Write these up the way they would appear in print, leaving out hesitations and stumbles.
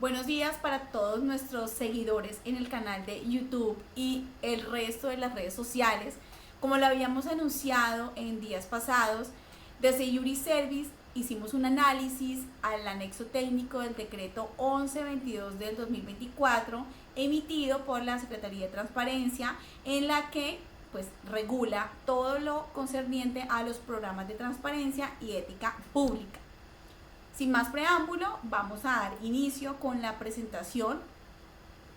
Buenos días para todos nuestros seguidores en el canal de YouTube y el resto de las redes sociales. Como lo habíamos anunciado en días pasados, desde Yuri Service hicimos un análisis al anexo técnico del decreto 1122 del 2024 emitido por la Secretaría de Transparencia, en la que pues regula todo lo concerniente a los programas de transparencia y ética pública. Sin más preámbulo, vamos a dar inicio con la presentación,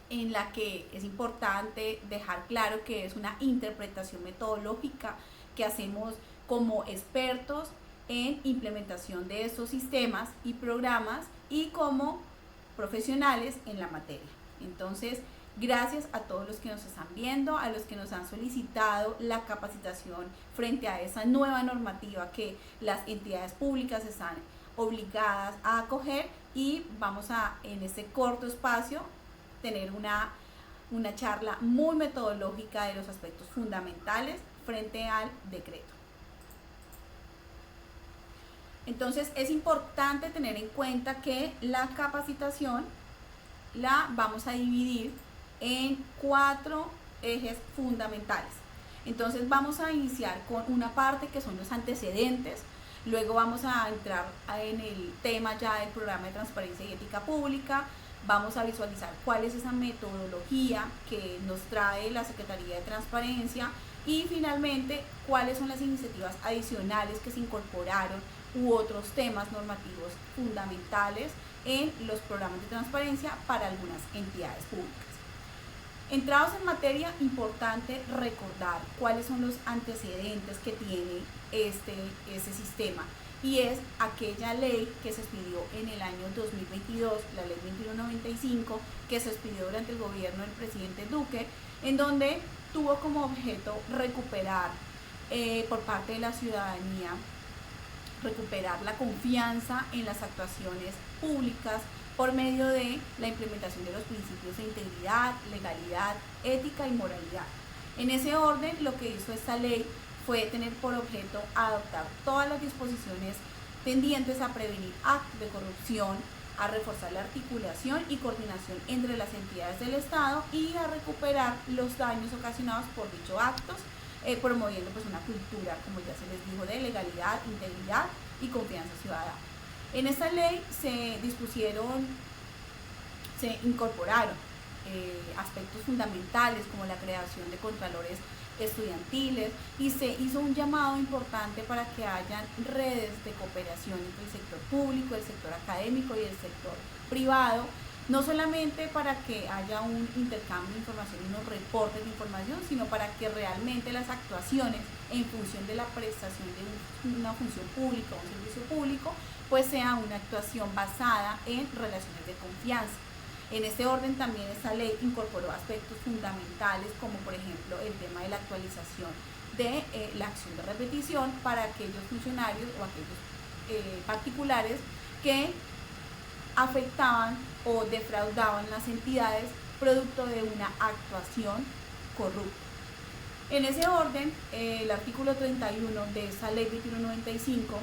en la que es importante dejar claro que es una interpretación metodológica que hacemos como expertos en implementación de estos sistemas y programas y como profesionales en la materia. Entonces, gracias a todos los que nos están viendo, a los que nos han solicitado la capacitación frente a esa nueva normativa que las entidades públicas están obligadas a acoger, y vamos a, en este corto espacio, tener una charla muy metodológica de los aspectos fundamentales frente al decreto. Entonces es importante tener en cuenta que la capacitación la vamos a dividir en 4 ejes fundamentales. Entonces vamos a iniciar con una parte que son los antecedentes. Luego vamos a entrar en el tema ya del programa de transparencia y ética pública. Vamos a visualizar cuál es esa metodología que nos trae la Secretaría de Transparencia, y finalmente cuáles son las iniciativas adicionales que se incorporaron u otros temas normativos fundamentales en los programas de transparencia para algunas entidades públicas. Entrados en materia, importante recordar cuáles son los antecedentes que tiene este sistema, y es aquella ley que se expidió en el año 2022, la ley 2195, que se expidió durante el gobierno del presidente Duque, en donde tuvo como objeto recuperar por parte de la ciudadanía, recuperar la confianza en las actuaciones públicas por medio de la implementación de los principios de integridad, legalidad, ética y moralidad. En ese orden, lo que hizo esta ley fue tener por objeto adoptar todas las disposiciones tendientes a prevenir actos de corrupción, a reforzar la articulación y coordinación entre las entidades del Estado y a recuperar los daños ocasionados por dichos actos, promoviendo pues una cultura, como ya se les dijo, de legalidad, integridad y confianza ciudadana. En esta ley se incorporaron aspectos fundamentales como la creación de contralores estudiantiles, y se hizo un llamado importante para que hayan redes de cooperación entre el sector público, el sector académico y el sector privado, no solamente para que haya un intercambio de información y unos reportes de información, sino para que realmente las actuaciones en función de la prestación de una función pública o un servicio público pues sea una actuación basada en relaciones de confianza. En este orden también esta ley incorporó aspectos fundamentales como por ejemplo el tema de la actualización de la acción de repetición para aquellos funcionarios o aquellos particulares que afectaban o defraudaban las entidades producto de una actuación corrupta. En ese orden, el artículo 31 de esa ley 2195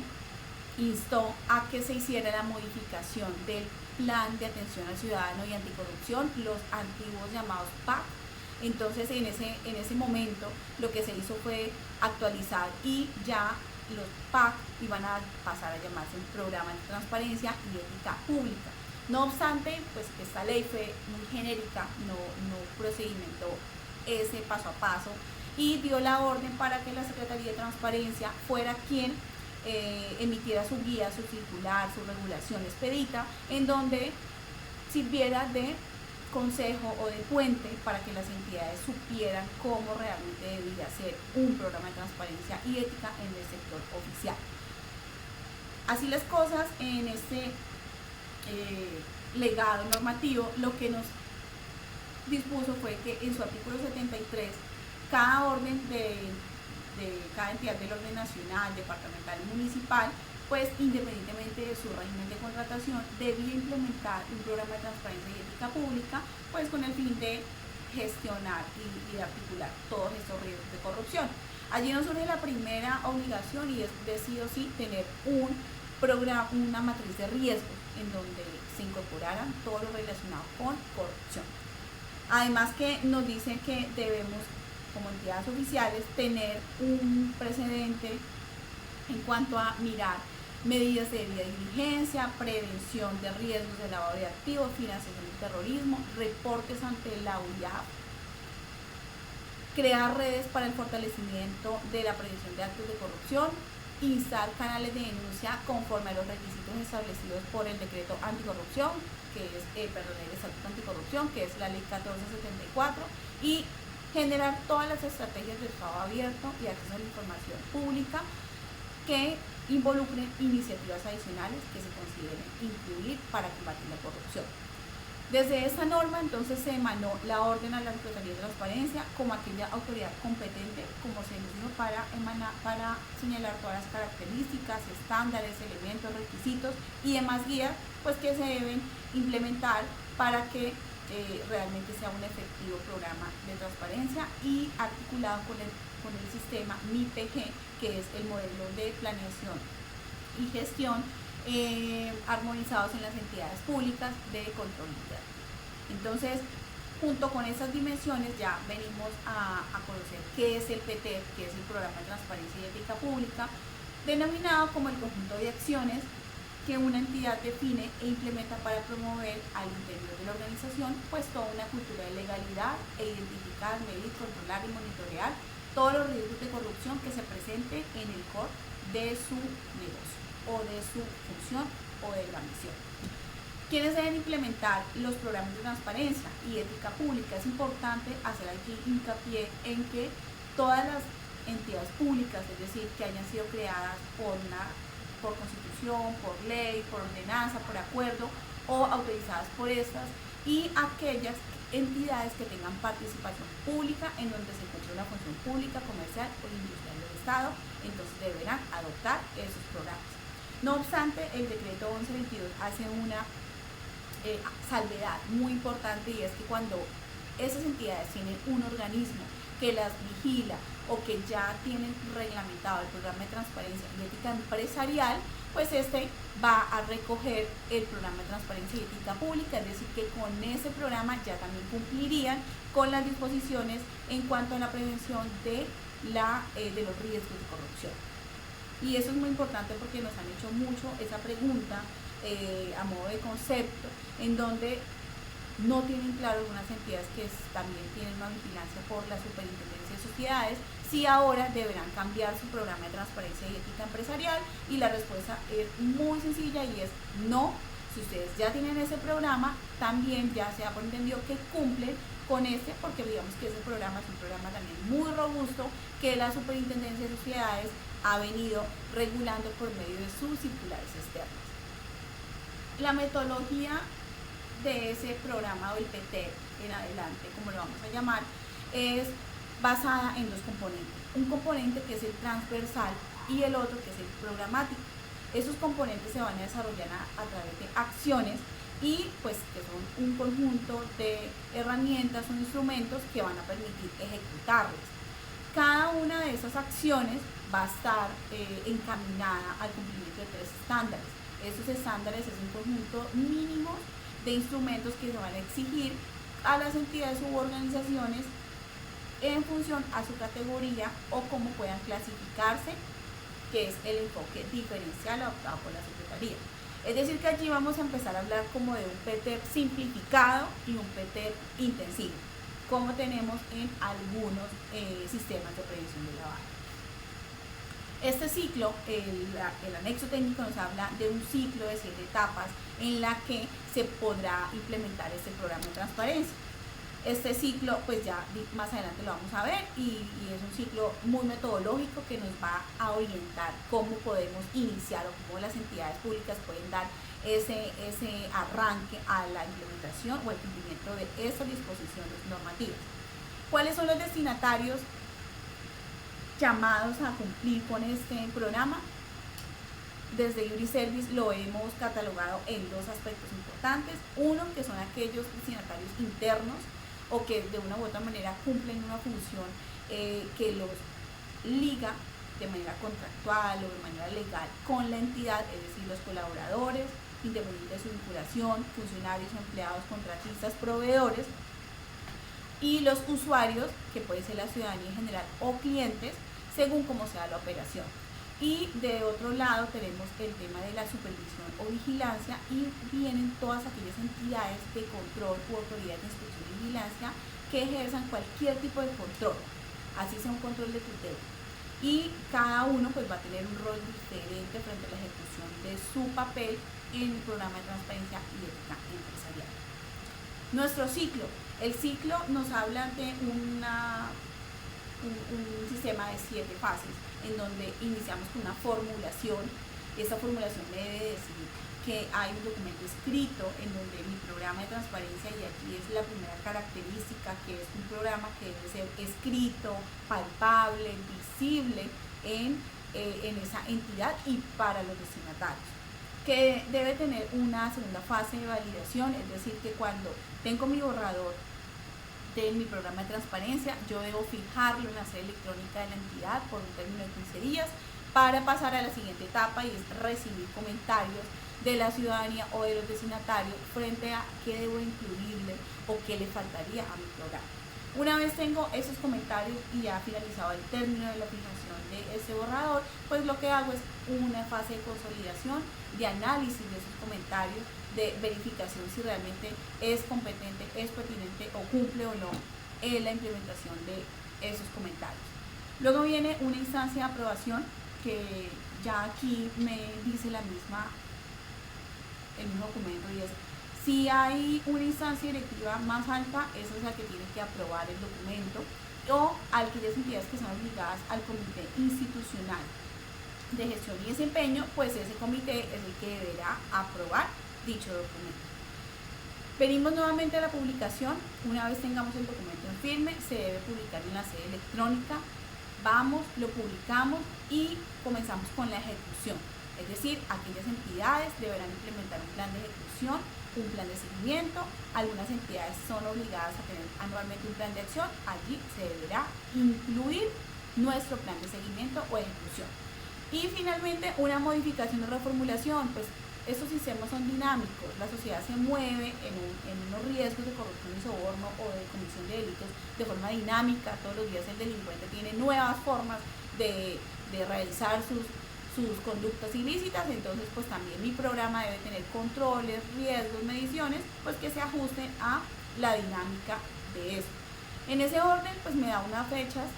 instó a que se hiciera la modificación del Plan de Atención al Ciudadano y Anticorrupción, los antiguos llamados PAC. Entonces en ese momento lo que se hizo fue actualizar, y ya los PAC iban a pasar a llamarse Programa de Transparencia y Ética Pública. No obstante, pues esta ley fue muy genérica, no procedimentó ese paso a paso, y dio la orden para que la Secretaría de Transparencia fuera quien emitiera su guía, su circular, su regulación expedita, en donde sirviera de consejo o de puente para que las entidades supieran cómo realmente debía ser un programa de transparencia y ética en el sector oficial. Así las cosas, en este legado normativo, lo que nos dispuso fue que en su artículo 73 cada orden de cada entidad del orden nacional, departamental y municipal, pues independientemente de su régimen de contratación, debía implementar un programa de transparencia y ética pública, pues con el fin de gestionar y de articular todos estos riesgos de corrupción. Allí nos surge la primera obligación, y es de sí o sí tener un una matriz de riesgos en donde se incorporaran todo lo relacionado con corrupción. Además que nos dicen que debemos, como entidades oficiales, tener un precedente en cuanto a mirar medidas de debida diligencia, prevención de riesgos de lavado de activos, financiación del terrorismo, reportes ante la UIAF, crear redes para el fortalecimiento de la prevención de actos de corrupción, instar canales de denuncia conforme a los requisitos establecidos por el decreto anticorrupción, que es, el estatuto anticorrupción, que es la ley 1474, y generar todas las estrategias de Estado abierto y acceso a la información pública que involucren iniciativas adicionales que se consideren incluir para combatir la corrupción. Desde esta norma, entonces, se emanó la orden a la Secretaría de Transparencia como aquella autoridad competente, como se nos dijo, para señalar todas las características, estándares, elementos, requisitos y demás guías, pues que se deben implementar para que realmente sea un efectivo programa de transparencia y articulado con el sistema MIPG, que es el modelo de planeación y gestión armonizados en las entidades públicas de control interno. Entonces, junto con esas dimensiones ya venimos a conocer qué es el PTEP, que es el Programa de Transparencia y Ética Pública, denominado como el conjunto de acciones que una entidad define e implementa para promover al interior de la organización pues toda una cultura de legalidad e identificar, medir, controlar y monitorear todos los riesgos de corrupción que se presenten en el core de su negocio o de su función o de la misión. ¿Quiénes deben implementar los programas de transparencia y ética pública? Es importante hacer aquí hincapié en que todas las entidades públicas, es decir, que hayan sido creadas por constitución, por ley, por ordenanza, por acuerdo o autorizadas por estas, y aquellas entidades que tengan participación pública en donde se encuentre una función pública, comercial o industrial del Estado, entonces deberán adoptar esos programas. No obstante, el decreto 1122 hace una salvedad muy importante, y es que cuando esas entidades tienen un organismo que las vigila o que ya tienen reglamentado el programa de transparencia y ética empresarial, pues este va a recoger el programa de transparencia y ética pública, es decir, que con ese programa ya también cumplirían con las disposiciones en cuanto a la prevención de los riesgos de corrupción. Y eso es muy importante porque nos han hecho mucho esa pregunta a modo de concepto, en donde no tienen claro algunas entidades que también tienen una vigilancia por la Superintendencia de Sociedades, si ahora deberán cambiar su programa de transparencia y ética empresarial, y la respuesta es muy sencilla y es no. Si ustedes ya tienen ese programa, también ya se ha por entendido que cumplen con este, porque digamos que ese programa es un programa también muy robusto que la Superintendencia de Sociedades ha venido regulando por medio de sus circulares externas. La metodología de ese programa, o el PT en adelante, como lo vamos a llamar, es basada en dos componentes. Un componente que es el transversal y el otro que es el programático. Esos componentes se van a desarrollar a través de acciones y pues que son un conjunto de herramientas o instrumentos que van a permitir ejecutarlas. Cada una de esas acciones va a estar encaminada al cumplimiento de 3 estándares. Esos estándares es un conjunto mínimo de instrumentos que se van a exigir a las entidades u organizaciones en función a su categoría o cómo puedan clasificarse, que es el enfoque diferencial adoptado por la Secretaría. Es decir, que allí vamos a empezar a hablar como de un PTEP simplificado y un PTEP intensivo, como tenemos en algunos sistemas de prevención de lavado. Este ciclo, el anexo técnico nos habla de un ciclo de 7 etapas en la que se podrá implementar este programa de transparencia. Este ciclo, pues ya más adelante lo vamos a ver, y es un ciclo muy metodológico que nos va a orientar cómo podemos iniciar o cómo las entidades públicas pueden dar ese arranque a la implementación o el cumplimiento de esas disposiciones normativas. ¿Cuáles son los destinatarios llamados a cumplir con este programa? Desde Juriservice lo hemos catalogado en 2 aspectos importantes. Uno, que son aquellos destinatarios internos o que de una u otra manera cumplen una función que los liga de manera contractual o de manera legal con la entidad, es decir, los colaboradores, independientes de su vinculación, funcionarios, empleados, contratistas, proveedores, y los usuarios, que puede ser la ciudadanía en general o clientes, según cómo sea la operación. Y de otro lado tenemos el tema de la supervisión o vigilancia, y vienen todas aquellas entidades de control u autoridades de inspección y vigilancia que ejerzan cualquier tipo de control, así sea un control de tutela. Y cada uno pues va a tener un rol diferente frente a la ejecución de su papel en el programa de transparencia y ética empresarial. Nuestro ciclo. El ciclo nos habla de un sistema de 7 fases, en donde iniciamos con una formulación. Esta formulación me debe decir que hay un documento escrito en donde mi programa de transparencia, y aquí es la primera característica, que es un programa que debe ser escrito, palpable, visible en esa entidad y para los destinatarios, que debe tener una segunda fase de validación, es decir, que cuando tengo mi borrador de mi programa de transparencia, yo debo fijarlo en la sede electrónica de la entidad por un término de 15 días para pasar a la siguiente etapa, y es recibir comentarios de la ciudadanía o de los destinatarios frente a qué debo incluirle o qué le faltaría a mi programa. Una vez tengo esos comentarios y ya finalizado el término de la fijación de ese borrador, pues lo que hago es una fase de consolidación, de análisis de esos comentarios, de verificación si realmente es competente, es pertinente o cumple o no la implementación de esos comentarios. Luego viene una instancia de aprobación, que ya aquí me dice el mismo documento, y es: si hay una instancia directiva más alta, esa es la que tiene que aprobar el documento, o aquellas entidades que son obligadas al comité institucional de gestión y desempeño, pues ese comité es el que deberá aprobar dicho documento. Venimos nuevamente a la publicación. Una vez tengamos el documento en firme, se debe publicar en la sede electrónica. Vamos, lo publicamos y comenzamos con la ejecución. Es decir, aquellas entidades deberán implementar un plan de ejecución, un plan de seguimiento. Algunas entidades son obligadas a tener anualmente un plan de acción. Allí se deberá incluir nuestro plan de seguimiento o ejecución. Y finalmente, una modificación o reformulación. Pues estos sistemas son dinámicos, la sociedad se mueve en unos riesgos de corrupción y soborno o de comisión de delitos de forma dinámica. Todos los días el delincuente tiene nuevas formas de realizar sus conductas ilícitas. Entonces pues también mi programa debe tener controles, riesgos, mediciones, pues que se ajusten a la dinámica de esto. En ese orden pues me da unas fechas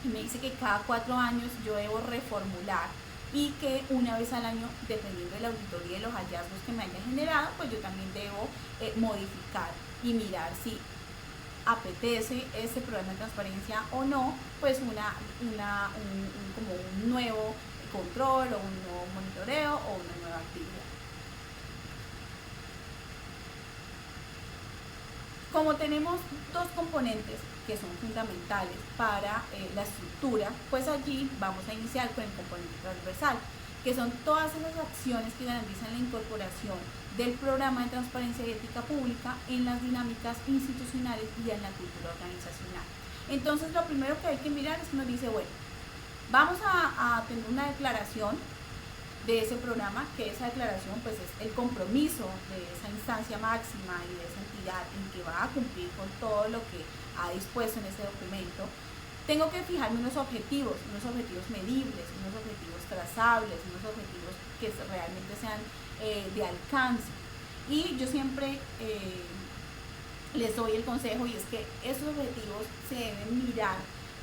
y me dice que cada 4 años yo debo reformular, y que una vez al año, dependiendo de la auditoría y de los hallazgos que me haya generado, pues yo también debo modificar y mirar si apetece ese programa de transparencia o no, pues como un nuevo control o un nuevo monitoreo o una nueva actividad. Como tenemos 2 componentes que son fundamentales para la estructura, pues allí vamos a iniciar con el componente transversal, que son todas esas acciones que garantizan la incorporación del programa de transparencia y ética pública en las dinámicas institucionales y en la cultura organizacional. Entonces lo primero que hay que mirar es que nos dice, bueno, vamos a tener una declaración de ese programa, que esa declaración pues es el compromiso de esa instancia máxima y de esa entidad en que va a cumplir con todo lo que ha dispuesto en ese documento. Tengo que fijarme unos objetivos medibles, unos objetivos trazables, unos objetivos que realmente sean de alcance. Y yo siempre les doy el consejo, y es que esos objetivos se deben mirar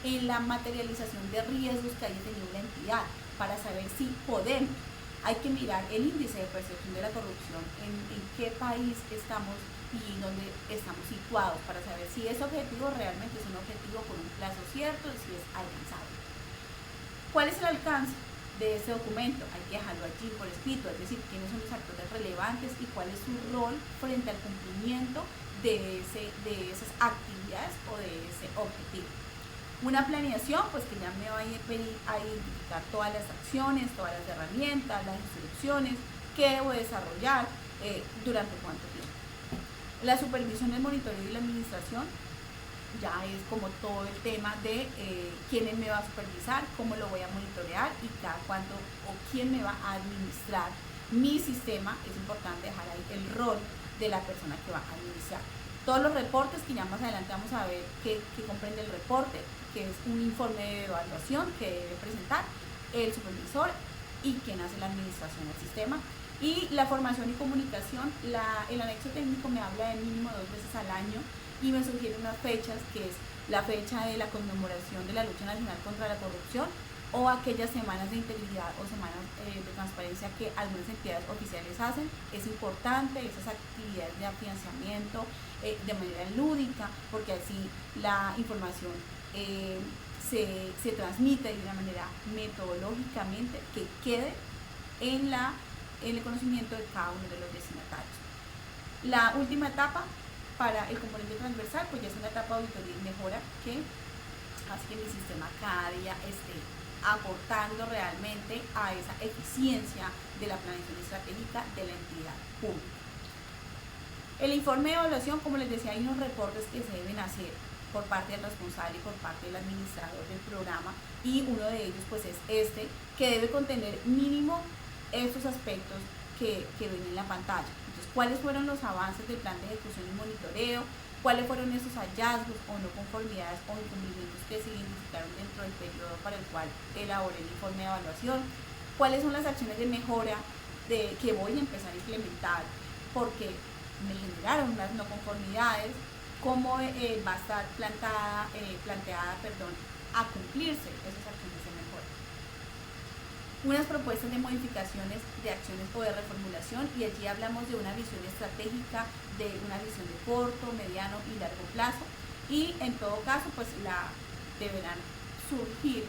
en la materialización de riesgos que haya tenido la entidad, para saber si podemos. Hay que mirar el índice de percepción de la corrupción, en qué país estamos y dónde estamos situados, para saber si ese objetivo realmente es un objetivo con un plazo cierto y si es alcanzable. ¿Cuál es el alcance de ese documento? Hay que dejarlo allí por escrito, es decir, quiénes son los actores relevantes y cuál es su rol frente al cumplimiento de esas actividades o de ese objetivo. Una planeación, pues que ya me va a identificar todas las acciones, todas las herramientas, las instrucciones que debo desarrollar, durante cuánto tiempo. La supervisión, el monitoreo y la administración ya es como todo el tema de quién me va a supervisar, cómo lo voy a monitorear y cada cuánto o quién me va a administrar mi sistema. Es importante dejar ahí el rol de la persona que va a administrar. Todos los reportes que ya más adelante vamos a ver que comprende el reporte, que es un informe de evaluación que debe presentar el supervisor y quien hace la administración del sistema. Y la formación y comunicación, el anexo técnico me habla de mínimo 2 veces al año y me sugiere unas fechas, que es la fecha de la conmemoración de la lucha nacional contra la corrupción o aquellas semanas de integridad o semanas de transparencia que algunas entidades oficiales hacen. Es importante esas actividades de afianzamiento de manera lúdica, porque así la información se transmite de una manera metodológicamente que quede en el conocimiento de cada uno de los destinatarios. La última etapa para el componente transversal, pues ya es una etapa de auditoría y mejora que hace que mi sistema cada día esté aportando realmente a esa eficiencia de la planeación estratégica de la entidad pública. El informe de evaluación, como les decía, hay unos reportes que se deben hacer por parte del responsable y por parte del administrador del programa, y uno de ellos pues es este, que debe contener mínimo estos aspectos que ven en la pantalla. Entonces, ¿cuáles fueron los avances del plan de ejecución y monitoreo? ¿Cuáles fueron esos hallazgos o no conformidades o incumplimientos que se identificaron dentro del periodo para el cual elaboré el informe de evaluación? ¿Cuáles son las acciones de mejora que voy a empezar a implementar porque me generaron unas no conformidades? ¿Cómo va a estar planteada a cumplirse esas acciones de mejora? Unas propuestas de modificaciones de acciones o de reformulación, y allí hablamos de una visión estratégica, de una visión de corto, mediano y largo plazo, y en todo caso pues deberán surgir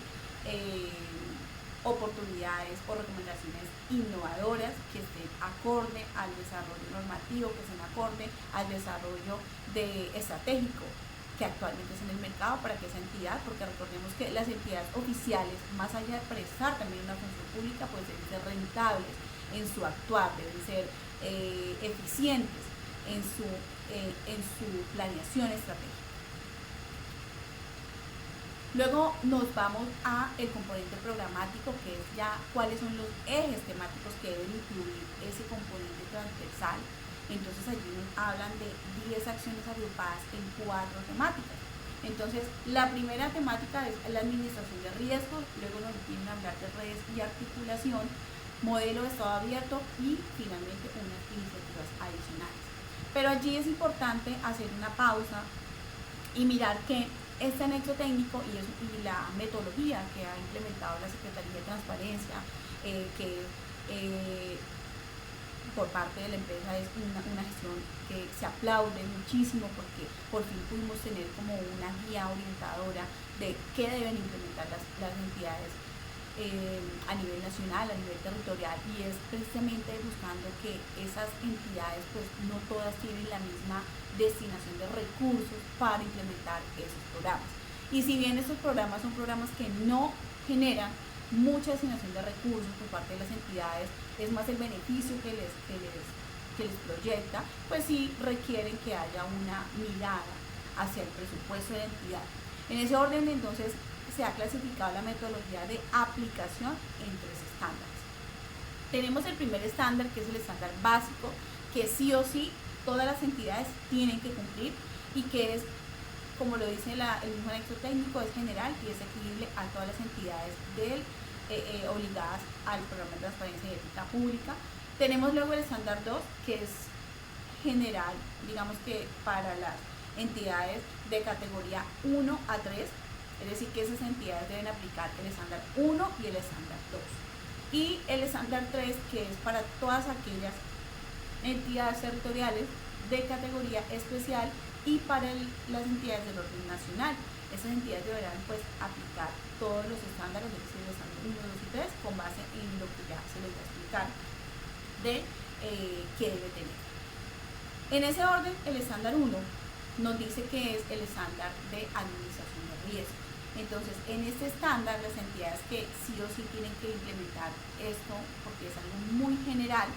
oportunidades o recomendaciones innovadoras que estén acorde al desarrollo normativo, que estén acorde al desarrollo estratégico que actualmente es en el mercado para que esa entidad, porque recordemos que las entidades oficiales, más allá de prestar también una función pública, pues deben ser rentables en su actuar, deben ser eficientes en su planeación estratégica. Luego nos vamos a el componente programático, que es ya cuáles son los ejes temáticos que deben incluir ese componente transversal. Entonces allí nos hablan de 10 acciones agrupadas en 4 temáticas. Entonces la primera temática es la administración de riesgos, luego nos vienen a hablar de redes y articulación, modelo de estado abierto y finalmente unas iniciativas adicionales. Pero allí es importante hacer una pausa y mirar que este anexo técnico y la metodología que ha implementado la Secretaría de Transparencia, por parte de la empresa, es una gestión que se aplaude muchísimo, porque por fin pudimos tener como una guía orientadora de qué deben implementar las entidades a nivel nacional, a nivel territorial, y es precisamente buscando que esas entidades pues no todas tienen la misma destinación de recursos para implementar esos programas. Y si bien estos programas son programas que no generan mucha destinación de recursos por parte de las entidades, es más el beneficio que les proyecta, pues sí requieren que haya una mirada hacia el presupuesto de la entidad. En ese orden, entonces, se ha clasificado la metodología de aplicación en 3 estándares. Tenemos el primer estándar, que es el estándar básico, que sí o sí todas las entidades tienen que cumplir, y que es, como lo dice el mismo anexo técnico, es general y es exigible a todas las entidades obligadas al programa de transparencia y ética pública. Tenemos luego el estándar 2, que es general, digamos que para las entidades de categoría 1 a 3, es decir, que esas entidades deben aplicar el estándar 1 y el estándar 2. Y el estándar 3, que es para todas aquellas entidades territoriales de categoría especial y para las entidades del orden nacional. Esas entidades deberán pues aplicar todos los estándares, es decir, los estándares 1, 2 y 3, con base en lo que ya se les va a explicar de qué debe tener. En ese orden, el estándar 1 nos dice que es el estándar de administración de riesgos. Entonces, en este estándar, las entidades que sí o sí tienen que implementar esto, porque es algo muy general,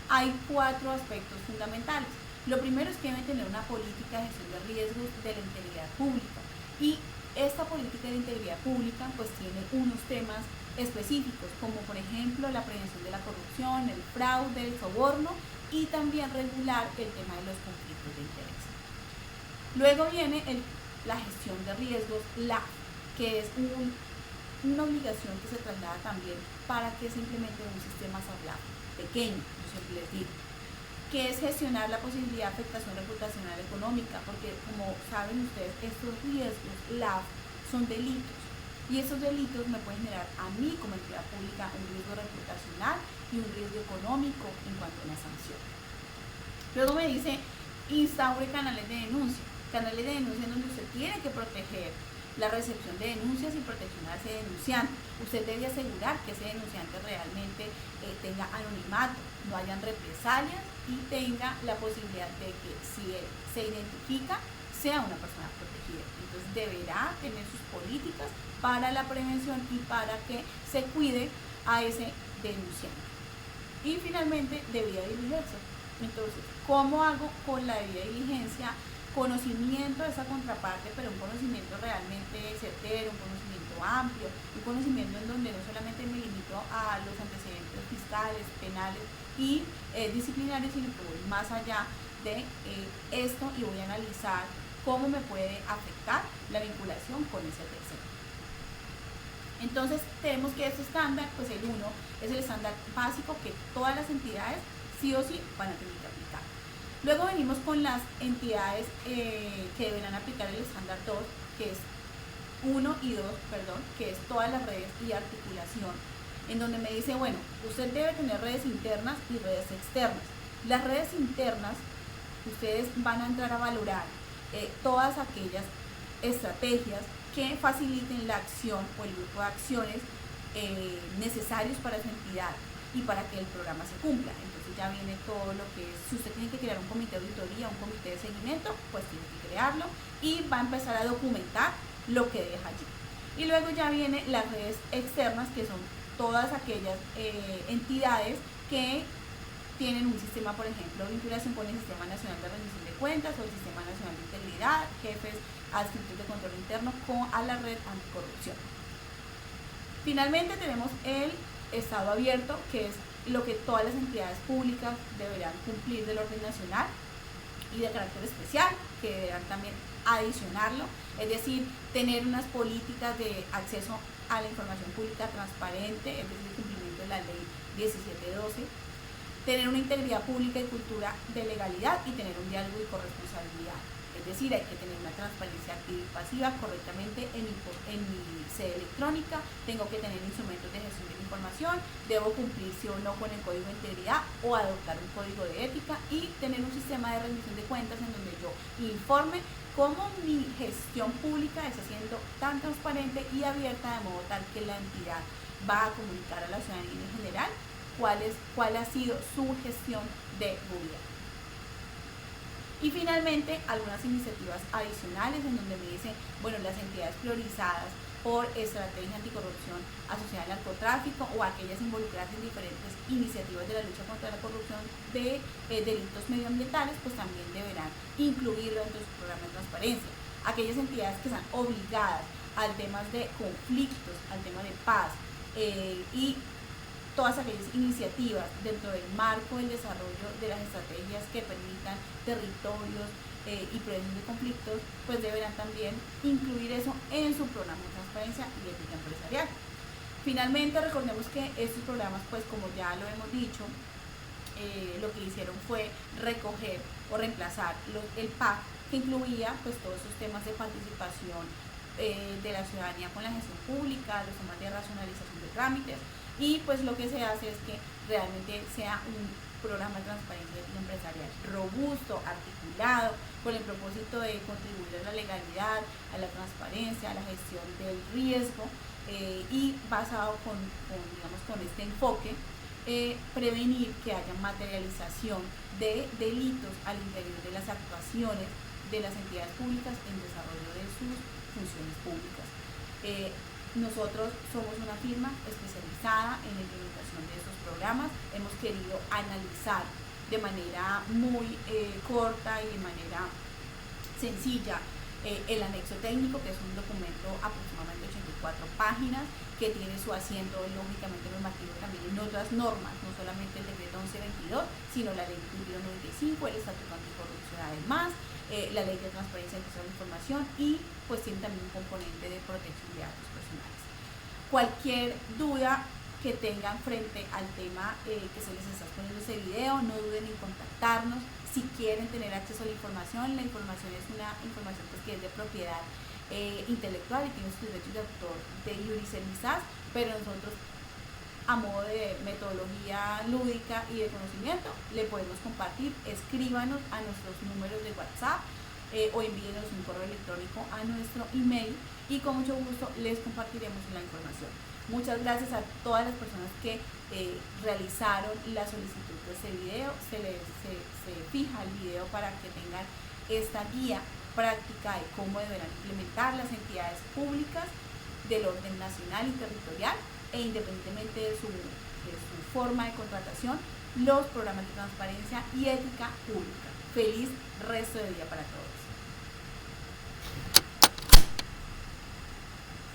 hay 4 aspectos fundamentales. Lo primero es que deben tener una política de gestión de riesgos de la integridad pública, y esta política de integridad pública pues tiene unos temas específicos, como por ejemplo la prevención de la corrupción, el fraude, el soborno, y también regular el tema de los conflictos de interés. Luego viene la gestión de riesgos, que es una obligación que se traslada también para que se implemente un sistema SAFLAP pequeño, yo siempre les digo, que es gestionar la posibilidad de afectación reputacional económica, porque como saben ustedes, estos riesgos LAF son delitos, y esos delitos me pueden generar a mí como entidad pública un riesgo reputacional y un riesgo económico en cuanto a una sanción. Luego me dice, instaure canales de denuncia en donde usted tiene que proteger la recepción de denuncias y protección a ese denunciante. Usted debe asegurar que ese denunciante realmente tenga anonimato, no hayan represalias y tenga la posibilidad de que si él se identifica sea una persona protegida. Entonces deberá tener sus políticas para la prevención y para que se cuide a ese denunciante. Y finalmente, debida diligencia. Entonces, ¿cómo hago con la debida diligencia? Conocimiento de esa contraparte, pero un conocimiento realmente certero, un conocimiento amplio, un conocimiento en donde no solamente me limito a los antecedentes fiscales, penales y disciplinarios, sino que voy más allá de esto y voy a analizar cómo me puede afectar la vinculación con ese tercero. Entonces tenemos que ese estándar, pues el 1 es el estándar básico que todas las entidades sí o sí van a tener que aplicar. Luego venimos con las entidades que deberán aplicar el estándar 2, que es 1 y 2, perdón, que es todas las redes y articulación, en donde me dice, bueno, usted debe tener redes internas y redes externas. Las redes internas, ustedes van a entrar a valorar todas aquellas estrategias que faciliten la acción o el grupo de acciones necesarios para su entidad y para que el programa se cumpla. Entonces ya viene todo lo que es, si usted tiene que crear un comité de auditoría, un comité de seguimiento, pues tiene que crearlo y va a empezar a documentar lo que deja allí. Y luego ya vienen las redes externas, que son todas aquellas entidades que tienen un sistema, por ejemplo, vinculación con el Sistema Nacional de Rendición de Cuentas o el Sistema Nacional de Integridad, jefes adscritos de control interno a la red anticorrupción. Finalmente tenemos el estado abierto, que es lo que todas las entidades públicas deberán cumplir del orden nacional y de carácter especial, que deberán también adicionarlo, es decir, tener unas políticas de acceso a la información pública transparente, es decir, el cumplimiento de la ley 1712, tener una integridad pública y cultura de legalidad y tener un diálogo y corresponsabilidad. Es decir, hay que tener una transparencia activa y pasiva correctamente en mi sede electrónica, tengo que tener instrumentos de gestión de la información, debo cumplir sí o no con el código de integridad o adoptar un código de ética y tener un sistema de rendición de cuentas en donde yo informe cómo mi gestión pública está siendo tan transparente y abierta de modo tal que la entidad va a comunicar a la ciudadanía en general cuál ha sido su gestión de gobierno. Y finalmente, algunas iniciativas adicionales en donde me dicen, bueno, las entidades priorizadas por estrategia anticorrupción asociada al narcotráfico o aquellas involucradas en diferentes iniciativas de la lucha contra la corrupción de delitos medioambientales, pues también deberán incluirlo dentro de su programa de transparencia. Aquellas entidades que están obligadas al tema de conflictos, al tema de paz y todas aquellas iniciativas dentro del marco del desarrollo de las estrategias que permitan territorios y prevención de conflictos, pues deberán también incluir eso en su programa de transparencia y ética empresarial. Finalmente, recordemos que estos programas, pues como ya lo hemos dicho, lo que hicieron fue recoger o reemplazar el PAC, que incluía pues todos esos temas de participación de la ciudadanía con la gestión pública, los temas de racionalización de trámites, y pues lo que se hace es que realmente sea un programa de transparencia empresarial robusto, articulado, con el propósito de contribuir a la legalidad, a la transparencia, a la gestión del riesgo y basado con este enfoque, prevenir que haya materialización de delitos al interior de las actuaciones de las entidades públicas en desarrollo de sus funciones públicas. Nosotros somos una firma especializada en la implementación de estos programas. Hemos querido analizar de manera muy corta y de manera sencilla el anexo técnico, que es un documento aproximadamente 84 páginas, que tiene su asiento lógicamente normativo también en otras normas, no solamente el decreto 1122, sino la ley 2195, el estatuto anticorrupción además, la ley de transparencia y acceso a la información, y pues tiene también un componente de protección de datos personales. Cualquier duda que tengan frente al tema que se les está exponiendo ese video, no duden en contactarnos. Si quieren tener acceso a la información es una información pues, que es de propiedad intelectual y tiene sus derechos de autor de Iuris Misas, pero nosotros, a modo de metodología lúdica y de conocimiento, le podemos compartir. Escríbanos a nuestros números de WhatsApp o envíenos un correo electrónico a nuestro email y con mucho gusto les compartiremos la información. Muchas gracias a todas las personas que realizaron la solicitud de este video. Se fija el video para que tengan esta guía práctica de cómo deberán implementar las entidades públicas del orden nacional y territorial e independientemente de su forma de contratación, los programas de transparencia y ética pública. Feliz resto de día para todos.